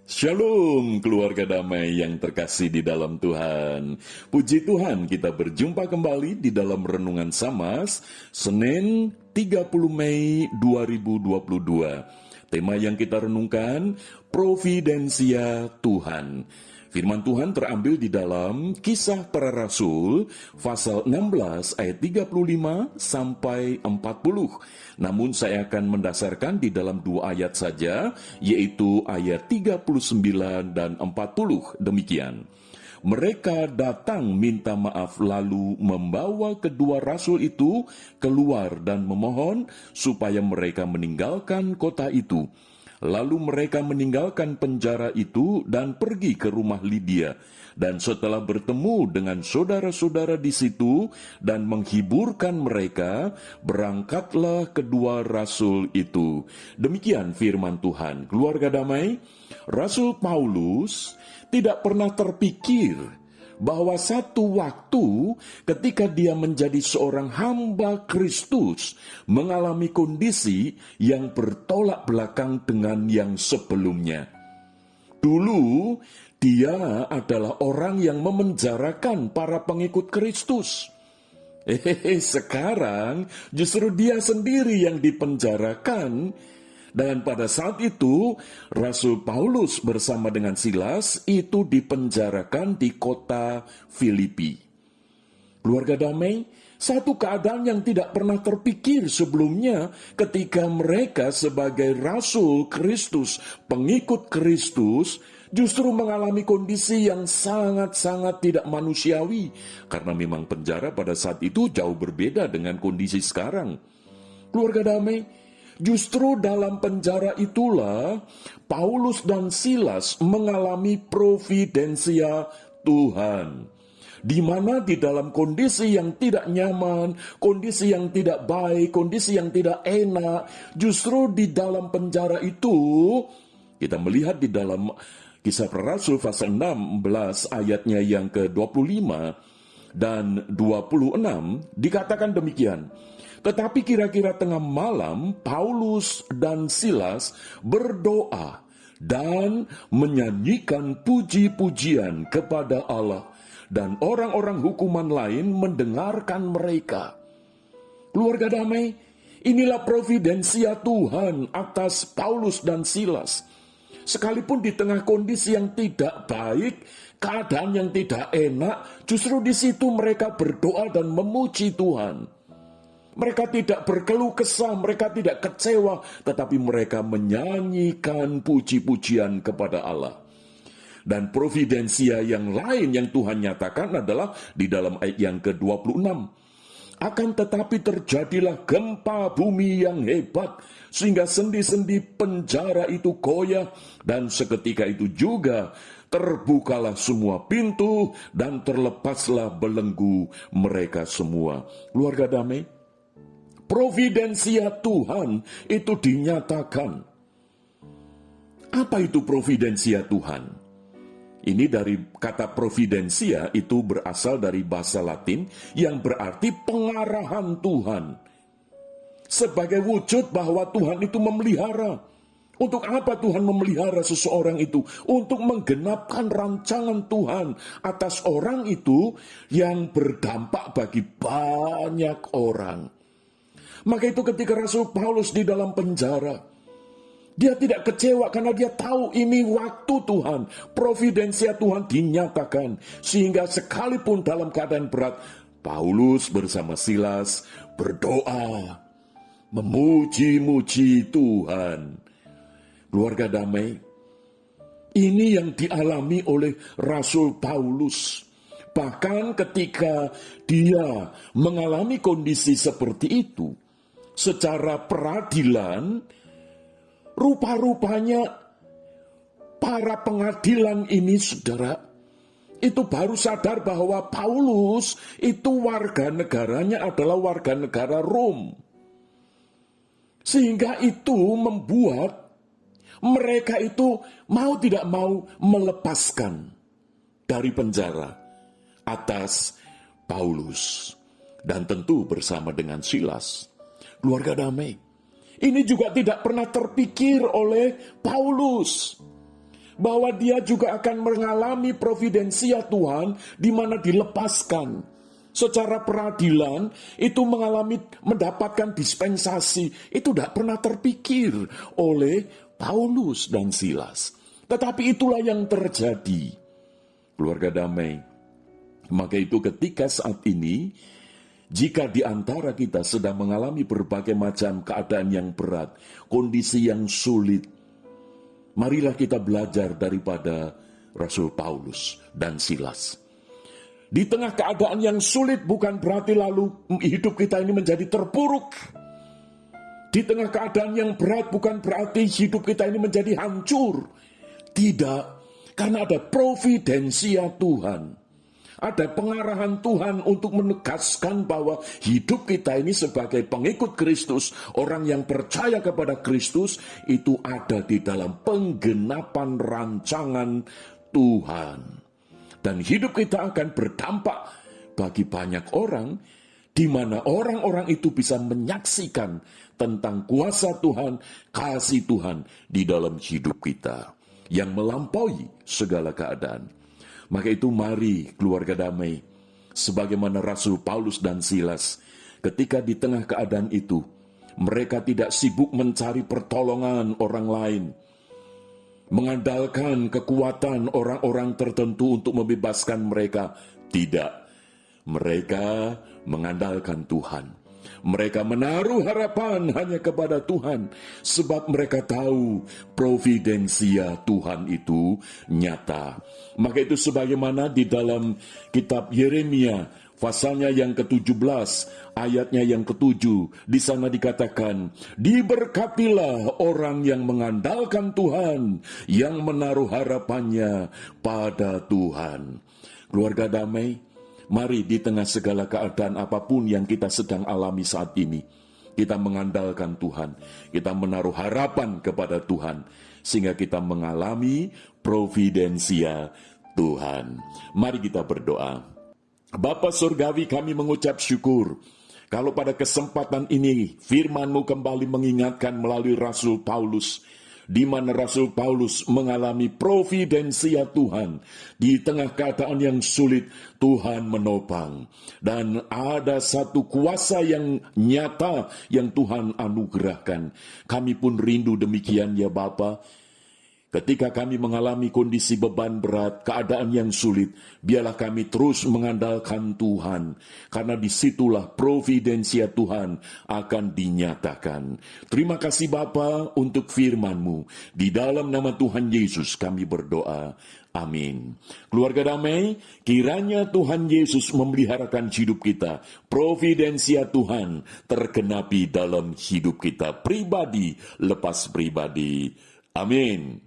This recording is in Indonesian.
Shalom keluarga damai yang terkasih di dalam Tuhan. Puji Tuhan kita berjumpa kembali di dalam Renungan Samas, Senin 30 Mei 2022. Tema yang kita renungkan, Providensia Tuhan. Firman Tuhan terambil di dalam Kisah Para Rasul, pasal 16 ayat 35 sampai 40. Namun saya akan mendasarkan di dalam dua ayat saja, yaitu ayat 39 dan 40. Demikian. Mereka datang minta maaf lalu membawa kedua rasul itu keluar dan memohon supaya mereka meninggalkan kota itu. Lalu mereka meninggalkan penjara itu dan pergi ke rumah Lydia. Dan setelah bertemu dengan saudara-saudara di situ dan menghiburkan mereka, berangkatlah kedua rasul itu. Demikian firman Tuhan. Keluarga damai, Rasul Paulus tidak pernah terpikir bahwa satu waktu ketika dia menjadi seorang hamba Kristus mengalami kondisi yang bertolak belakang dengan yang sebelumnya. Dulu dia adalah orang yang memenjarakan para pengikut Kristus. Sekarang justru dia sendiri yang dipenjarakan. Dan pada saat itu, Rasul Paulus bersama dengan Silas itu dipenjarakan di kota Filipi. Keluarga damai, satu keadaan yang tidak pernah terpikir sebelumnya ketika mereka sebagai Rasul Kristus, pengikut Kristus, justru mengalami kondisi yang sangat-sangat tidak manusiawi. Karena memang penjara pada saat itu jauh berbeda dengan kondisi sekarang. Keluarga damai, justru dalam penjara itulah Paulus dan Silas mengalami providensia Tuhan. Di mana di dalam kondisi yang tidak nyaman, kondisi yang tidak baik, kondisi yang tidak enak, justru di dalam penjara itu, kita melihat di dalam Kisah Para Rasul pasal 16 ayatnya yang ke-25 dan 26, dikatakan demikian. Tetapi kira-kira tengah malam, Paulus dan Silas berdoa dan menyanyikan puji-pujian kepada Allah, dan orang-orang hukuman lain mendengarkan mereka. Keluarga damai, inilah providensia Tuhan atas Paulus dan Silas. Sekalipun di tengah kondisi yang tidak baik, keadaan yang tidak enak, justru di situ mereka berdoa dan memuji Tuhan. Mereka tidak berkeluh kesah, mereka tidak kecewa, tetapi mereka menyanyikan puji-pujian kepada Allah. Dan providensia yang lain yang Tuhan nyatakan adalah di dalam ayat yang ke-26. Akan tetapi terjadilah gempa bumi yang hebat, sehingga sendi-sendi penjara itu goyah, dan seketika itu juga terbukalah semua pintu, dan terlepaslah belenggu mereka semua. Keluarga damai, providensia Tuhan itu dinyatakan. Apa itu providensia Tuhan? Ini dari kata providensia itu berasal dari bahasa Latin yang berarti pengarahan Tuhan. Sebagai wujud bahwa Tuhan itu memelihara. Untuk apa Tuhan memelihara seseorang itu? Untuk menggenapkan rancangan Tuhan atas orang itu yang berdampak bagi banyak orang. Maka itu ketika Rasul Paulus di dalam penjara, dia tidak kecewa karena dia tahu ini waktu Tuhan. Providensia Tuhan dinyatakan. Sehingga sekalipun dalam keadaan berat, Paulus bersama Silas berdoa, memuji-muji Tuhan. Keluarga damai, ini yang dialami oleh Rasul Paulus. Bahkan ketika dia mengalami kondisi seperti itu, secara peradilan, rupa-rupanya para pengadilan ini, saudara, itu baru sadar bahwa Paulus itu warga negaranya adalah warga negara Rom. Sehingga itu membuat mereka itu mau tidak mau melepaskan dari penjara atas Paulus. Dan tentu bersama dengan Silas. Keluarga damai, ini juga tidak pernah terpikir oleh Paulus bahwa dia juga akan mengalami providensia Tuhan di mana dilepaskan. Secara peradilan itu mendapatkan dispensasi. Itu tidak pernah terpikir oleh Paulus dan Silas. Tetapi itulah yang terjadi. Keluarga damai. Maka itu ketika saat ini, jika di antara kita sedang mengalami berbagai macam keadaan yang berat, kondisi yang sulit, marilah kita belajar daripada Rasul Paulus dan Silas. Di tengah keadaan yang sulit bukan berarti lalu hidup kita ini menjadi terpuruk. Di tengah keadaan yang berat bukan berarti hidup kita ini menjadi hancur. Tidak, karena ada providensia Tuhan. Ada pengarahan Tuhan untuk menegaskan bahwa hidup kita ini sebagai pengikut Kristus, orang yang percaya kepada Kristus, itu ada di dalam penggenapan rancangan Tuhan. Dan hidup kita akan berdampak bagi banyak orang, di mana orang-orang itu bisa menyaksikan tentang kuasa Tuhan, kasih Tuhan di dalam hidup kita, yang melampaui segala keadaan. Maka itu mari keluarga damai, sebagaimana Rasul Paulus dan Silas, ketika di tengah keadaan itu, mereka tidak sibuk mencari pertolongan orang lain, mengandalkan kekuatan orang-orang tertentu untuk membebaskan mereka. Tidak, mereka mengandalkan Tuhan. Mereka menaruh harapan hanya kepada Tuhan, sebab mereka tahu providensia Tuhan itu nyata. Maka itu sebagaimana di dalam kitab Yeremia, pasalnya yang ke-17, ayatnya yang ke-7, di sana dikatakan, diberkatilah orang yang mengandalkan Tuhan, yang menaruh harapannya pada Tuhan. Keluarga damai, mari di tengah segala keadaan apapun yang kita sedang alami saat ini, kita mengandalkan Tuhan, kita menaruh harapan kepada Tuhan, sehingga kita mengalami providensia Tuhan. Mari kita berdoa. Bapa Surgawi, kami mengucap syukur kalau pada kesempatan ini firman-Mu kembali mengingatkan melalui Rasul Paulus, di mana Rasul Paulus mengalami providensia Tuhan. Di tengah keadaan yang sulit, Tuhan menopang. Dan ada satu kuasa yang nyata yang Tuhan anugerahkan. Kami pun rindu demikian ya Bapa. Ketika kami mengalami kondisi beban berat, keadaan yang sulit, biarlah kami terus mengandalkan Tuhan. Karena disitulah providensia Tuhan akan dinyatakan. Terima kasih Bapa untuk firman-Mu. Di dalam nama Tuhan Yesus kami berdoa. Amin. Keluarga damai, kiranya Tuhan Yesus memeliharakan hidup kita. Providensia Tuhan tergenapi dalam hidup kita. Pribadi lepas pribadi. Amin.